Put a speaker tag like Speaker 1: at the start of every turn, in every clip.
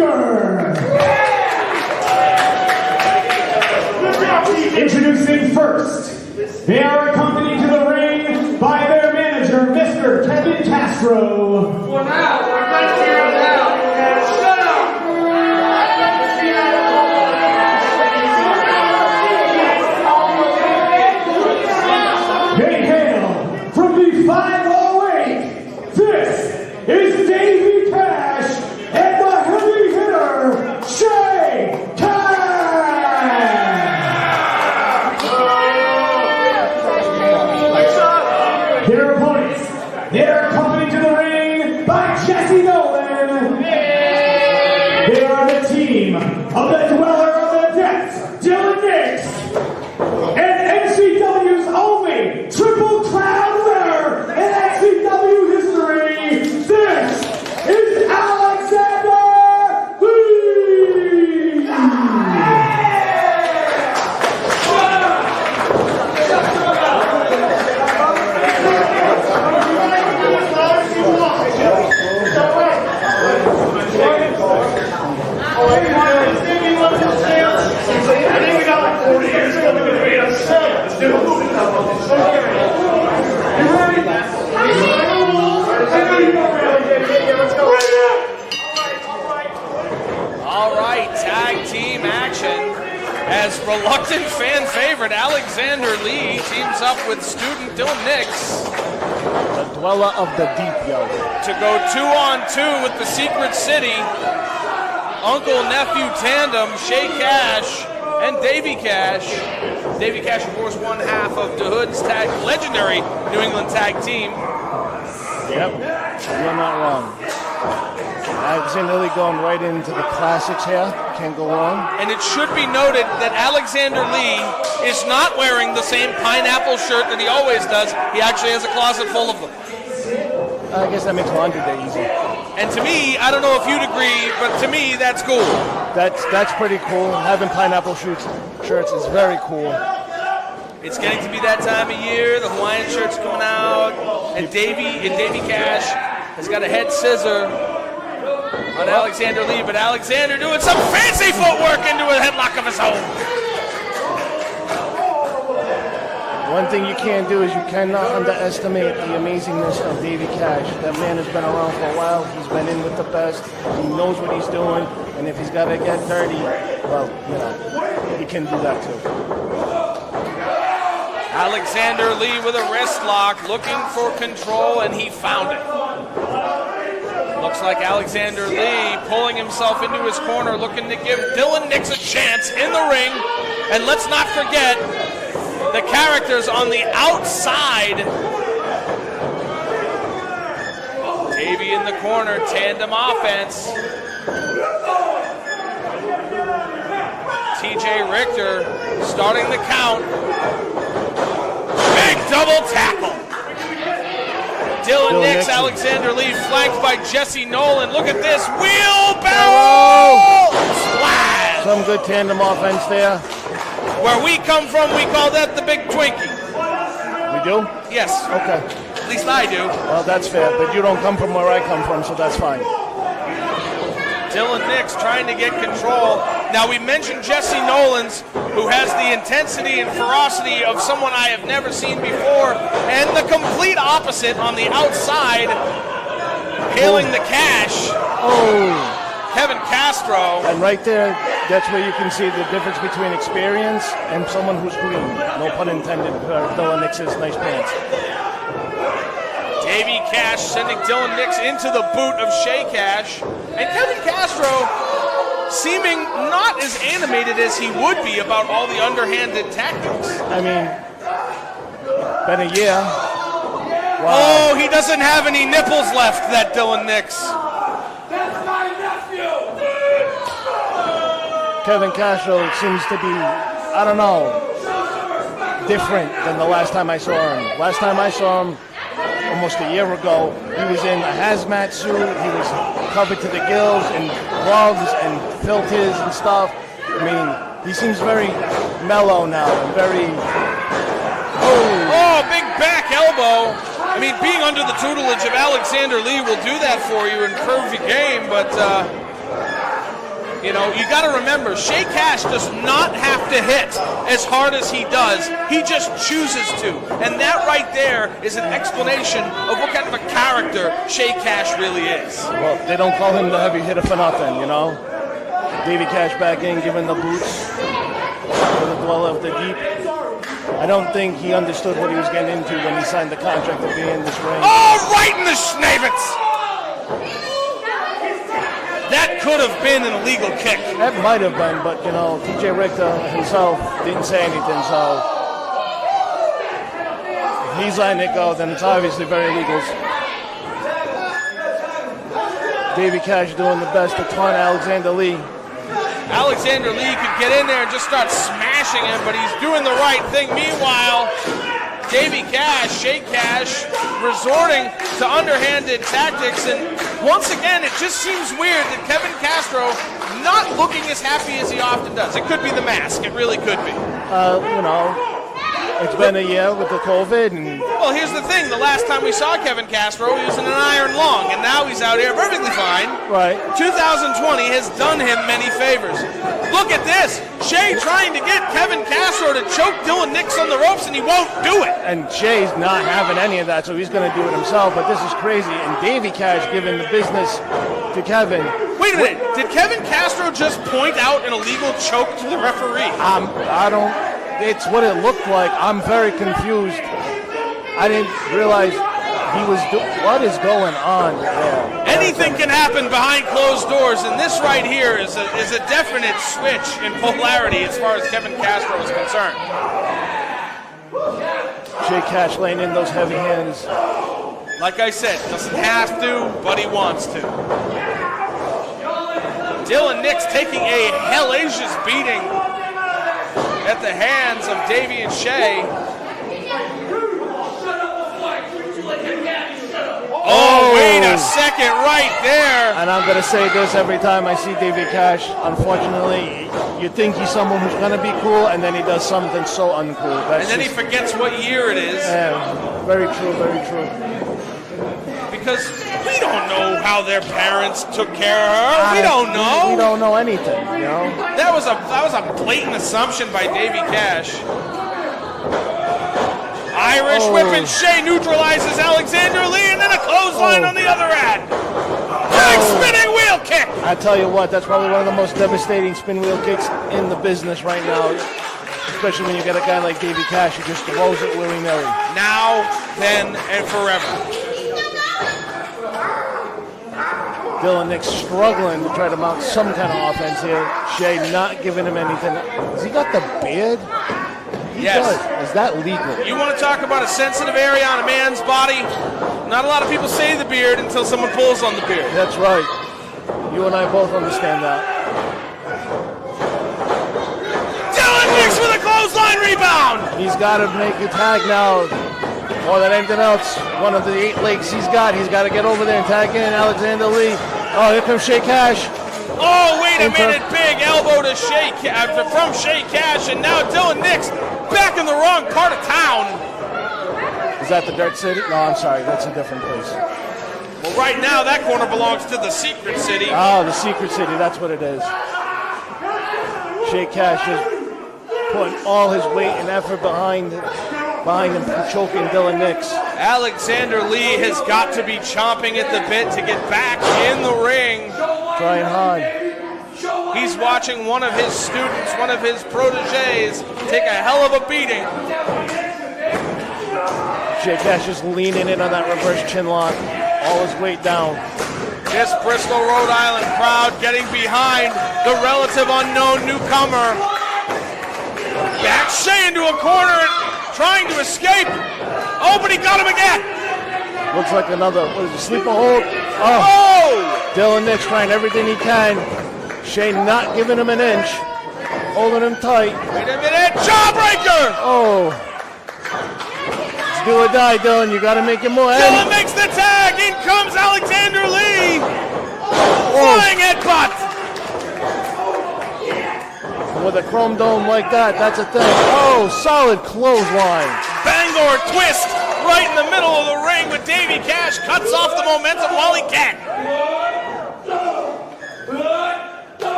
Speaker 1: Richter. Introducing first, they are accompanied to the ring by their manager, Mr. Kevin Castro.
Speaker 2: For now, let's hear it now. Shut up!
Speaker 1: They hail from the 508. This is Davey Cash and the heavy hitter, Shay Cash. Their opponents, they are accompanied to the ring by Jessie Nolan. They are the team of the Dweller of the Depths, Dylan Nix, and NCW's only Triple Crown winner in NCW history. This is Alexander Lee.
Speaker 2: I think we got like 40 years ago. We're going to be a set. Let's do it. You ready? Let's go.
Speaker 3: All right, tag team action as reluctant fan favorite Alexander Lee teams up with student Dylan Nix
Speaker 4: The Dweller of the Deep, yo.
Speaker 3: to go 2-on-2 with the Secret City uncle-nephew tandem Shay Cash and Davey Cash. Davey Cash, of course, one half of the Hood's legendary New England tag team.
Speaker 4: Yep, you're not wrong. Alexander Lee going right into the classics here. Can't go wrong.
Speaker 3: And it should be noted that Alexander Lee is not wearing the same pineapple shirt that he always does. He actually has a closet full of them.
Speaker 4: I guess that makes laundry day easy.
Speaker 3: And to me, I don't know if you'd agree, but to me, that's cool.
Speaker 4: That's pretty cool. Having pineapple shirts is very cool.
Speaker 3: It's getting to be that time of year. The Hawaiian shirt's coming out, and Davey Cash has got a head scissor on Alexander Lee, but Alexander doing some fancy footwork into a headlock of his own.
Speaker 4: One thing you can't do is you cannot underestimate the amazingness of Davey Cash. That man has been around for a while. He's been in with the best. He knows what he's doing. And if he's got to get dirty, well, you know, he can do that too.
Speaker 3: Alexander Lee with a wrist lock, looking for control, and he found it. Looks like Alexander Lee pulling himself into his corner, looking to give Dylan Nix a chance in the ring. And let's not forget the characters on the outside. Davey in the corner, tandem offense. TJ Richter starting the count. Big double tackle. Dylan Nix, Alexander Lee flanked by Jessie Nolan. Look at this wheelbarrow splash.
Speaker 4: Some good tandem offense there.
Speaker 3: Where we come from, we call that the big Twinkie.
Speaker 4: We do?
Speaker 3: Yes.
Speaker 4: Okay.
Speaker 3: At least I do.
Speaker 4: Well, that's fair, but you don't come from where I come from, so that's fine.
Speaker 3: Dylan Nix trying to get control. Now, we mentioned Jessie Nolan's, who has the intensity and ferocity of someone I have never seen before, and the complete opposite on the outside, hailing the Cash.
Speaker 4: Oh.
Speaker 3: Kevin Castro.
Speaker 4: And right there, that's where you can see the difference between experience and someone who's green. No pun intended for Dylan Nix's nice pants.
Speaker 3: Davey Cash sending Dylan Nix into the boot of Shay Cash. And Kevin Castro seeming not as animated as he would be about all the underhanded tactics.
Speaker 4: I mean, been a year. Wow.
Speaker 3: Oh, he doesn't have any nipples left, that Dylan Nix.
Speaker 2: That's my nephew!
Speaker 4: Kevin Castro seems to be, I don't know, different than the last time I saw him. Last time I saw him, almost a year ago, he was in a hazmat suit. He was covered to the gills in gloves and filters and stuff. I mean, he seems very mellow now and very...
Speaker 3: Oh, big back elbow. I mean, being under the tutelage of Alexander Lee will do that for you, improve your game, but You know, you got to remember, Shea Cash does not have to hit as hard as he does. He just chooses to. And that right there is an explanation of what kind of a character Shea Cash really is.
Speaker 4: Well, they don't call him the heavy hitter for nothing, you know. Davey Cash back in, giving the boots for the dweller of the deep. I don't think he understood what he was getting into when he signed the contract to be in this ring.
Speaker 3: Oh, right in the schnavitz! That could have been an illegal kick.
Speaker 4: That might have been, but, you know, TJ Richter himself didn't say anything, so if he's letting it go, then it's obviously very legal. Davey Cash doing the best to taunt Alexander Lee.
Speaker 3: Alexander Lee could get in there and just start smashing him, but he's doing the right thing. Meanwhile, Davey Cash, Shea Cash, resorting to underhanded tactics, and once again, it just seems weird that Kevin Castro not looking as happy as he often does. It could be the mask. It really could be.
Speaker 4: You know, it's been a year with the COVID, and
Speaker 3: well, here's the thing. The last time we saw Kevin Castro, he was in an iron lung, and now he's out here perfectly fine.
Speaker 4: right.
Speaker 3: 2020 has done him many favors. Look at this. Shea trying to get Kevin Castro to choke Dylan Nix on the ropes, and he won't do it.
Speaker 4: And Shay's not having any of that, so he's going to do it himself. But this is crazy. And Davey Cash giving the business to Kevin.
Speaker 3: Wait a minute. Did Kevin Castro just point out an illegal choke to the referee?
Speaker 4: I don't. It's what it looked like. I'm very confused. I didn't realize he was. What is going on there?
Speaker 3: Anything can happen behind closed doors, and this right here is a definite switch in polarity as far as Kevin Castro is concerned.
Speaker 4: Shea Cash laying in those heavy hands.
Speaker 3: Like I said, doesn't have to, but he wants to. Dylan Nix taking a hellacious beating at the hands of Davey and Shea. Oh, wait a second right there.
Speaker 4: And I'm going to say this every time I see Davey Cash. Unfortunately, you think he's someone who's going to be cool, and then he does something so uncool.
Speaker 3: And then he forgets what year it is.
Speaker 4: Yeah, very true, very true.
Speaker 3: Because we don't know how their parents took care of her. We don't know.
Speaker 4: We don't know anything, you know?
Speaker 3: That was a blatant assumption by Davey Cash. Irish whip, and Shea neutralizes Alexander Lee, and then a clothesline on the other end. Big spinning wheel kick.
Speaker 4: I tell you what, that's probably one of the most devastating spin wheel kicks in the business right now. Especially when you get a guy like Davey Cash who just throws it willy-nilly.
Speaker 3: Now, then, and forever.
Speaker 4: Dylan Nix struggling to try to mount some kind of offense here. Shea not giving him anything. Has he got the beard? He
Speaker 3: Yes.
Speaker 4: does. Is that legal?
Speaker 3: You want to talk about a sensitive area on a man's body? Not a lot of people say the beard until someone pulls on the beard.
Speaker 4: That's right. You and I both understand that.
Speaker 3: Dylan Nix with a clothesline rebound.
Speaker 4: He's got to make a tag now. More than anything else, one of the 8 legs he's got to get over there and tag in Alexander Lee. Oh, here comes Shea Cash.
Speaker 3: Oh, wait a minute. Big elbow to from Shea Cash, and now Dylan Nix back in the wrong part of town.
Speaker 4: Is that the Dirt City? No, I'm sorry. That's a different place.
Speaker 3: Well, right now that corner belongs to the Secret City.
Speaker 4: Oh, the Secret City. That's what it is. Shea Cash is putting all his weight and effort behind him, choking Dylan Nix.
Speaker 3: Alexander Lee has got to be chomping at the bit to get back in the ring.
Speaker 4: Trying hard.
Speaker 3: He's watching one of his students, one of his proteges, take a hell of a beating.
Speaker 4: Shea Cash is leaning in on that reverse chin lock. All his weight down.
Speaker 3: This Bristol, Rhode Island crowd getting behind the relative unknown newcomer. Back Shea into a corner and trying to escape. Oh, but he got him again.
Speaker 4: Looks like another, what is it, sleeper hold?
Speaker 3: Oh!
Speaker 4: Dylan Nix trying everything he can. Shea not giving him an inch. Holding him tight.
Speaker 3: Wait a minute, jawbreaker!
Speaker 4: Oh. It's do or die, Dylan. You got to make it more.
Speaker 3: Dylan makes the tag. In comes Alexander Lee. Flying headbutt.
Speaker 4: With a chrome dome like that, that's a thing. Oh, solid clothesline.
Speaker 3: Bangor twist right in the middle of the ring, but Davey Cash cuts off the momentum while he can.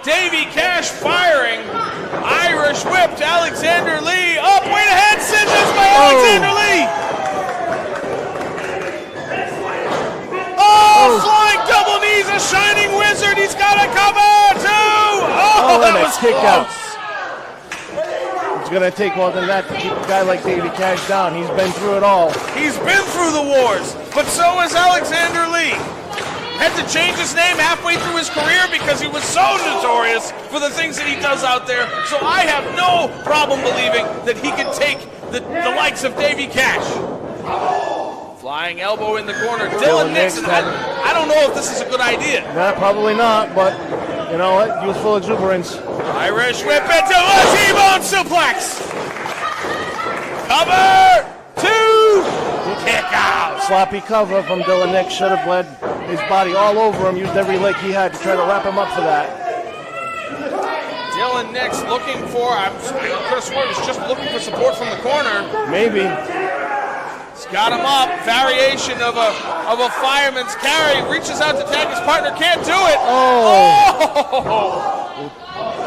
Speaker 3: Davey Cash firing. Irish whip to Alexander Lee. Up, way ahead, cinches by Alexander Lee. Oh, flying double knees, a shining wizard. He's got a cover too. Oh, that was
Speaker 4: kick out.
Speaker 3: close.
Speaker 4: It's going to take more than that to keep a guy like Davey Cash down. He's been through it all.
Speaker 3: He's been through the wars, but so has Alexander Lee. Had to change his name halfway through his career because he was so notorious for the things that he does out there. So I have no problem believing that he can take the likes of Davey Cash. Flying elbow in the corner. Dylan Nixon. I don't know if this is a good idea.
Speaker 4: Nah, probably not, but you know what? Youthful exuberance.
Speaker 3: Irish whip into a T-bone suplex. Cover. 2. Kick out.
Speaker 4: Sloppy cover from Dylan Nix. Should have led his body all over him. Used every leg he had to try to wrap him up for that.
Speaker 3: Dylan Nix looking for, I could have sworn he was just looking for support from the corner.
Speaker 4: Maybe.
Speaker 3: He's got him up. Variation of a fireman's carry. Reaches out to tag his partner. Can't do it.
Speaker 4: Oh.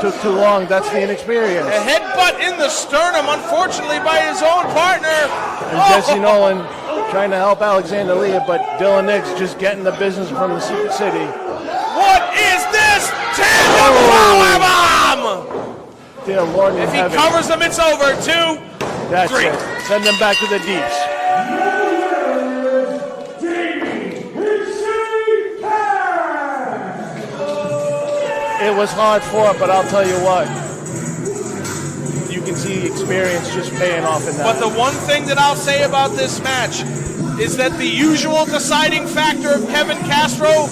Speaker 4: Took too long. That's the inexperience.
Speaker 3: A headbutt in the sternum, unfortunately, by his own partner.
Speaker 4: And Jesse Nolan trying to help Alexander Lee, but Dylan Nix just getting the business from the Secret City.
Speaker 3: What is this? Tandem powerbomb!
Speaker 4: Dear Lord in
Speaker 3: If he
Speaker 4: heaven.
Speaker 3: covers them, it's over. 2,
Speaker 4: That's
Speaker 3: 3.
Speaker 4: it. Send them back to the deeps. It was hard fought, but I'll tell you what. You can see experience just paying off in that.
Speaker 3: But the one thing that I'll say about this match is that the usual deciding factor of Kevin Castro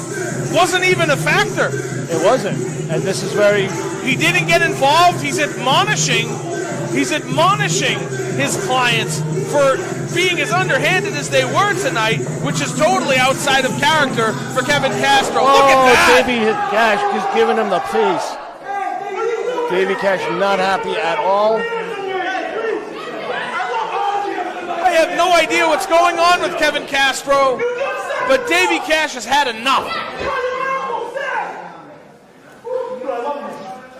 Speaker 3: wasn't even a factor.
Speaker 4: It wasn't. And this is very...
Speaker 3: He didn't get involved. He's admonishing his clients for being as underhanded as they were tonight, which is totally outside of character for Kevin Castro. Look at that!
Speaker 4: Davey Cash just giving him the face. Davey Cash not happy at all.
Speaker 3: I have no idea what's going on with Kevin Castro, but Davey Cash has had enough.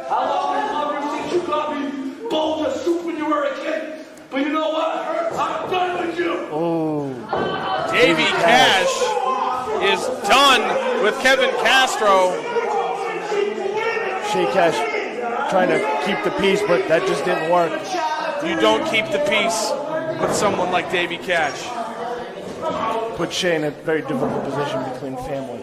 Speaker 2: How long have you since you got me bowls of soup when you were a kid? But you know what? I'm done with you.
Speaker 4: Oh.
Speaker 3: Davey Cash is done with Kevin Castro.
Speaker 4: Shea Cash trying to keep the peace, but that just didn't work.
Speaker 3: You don't keep the peace with someone like Davey Cash.
Speaker 4: Put Shea in a very difficult position between family.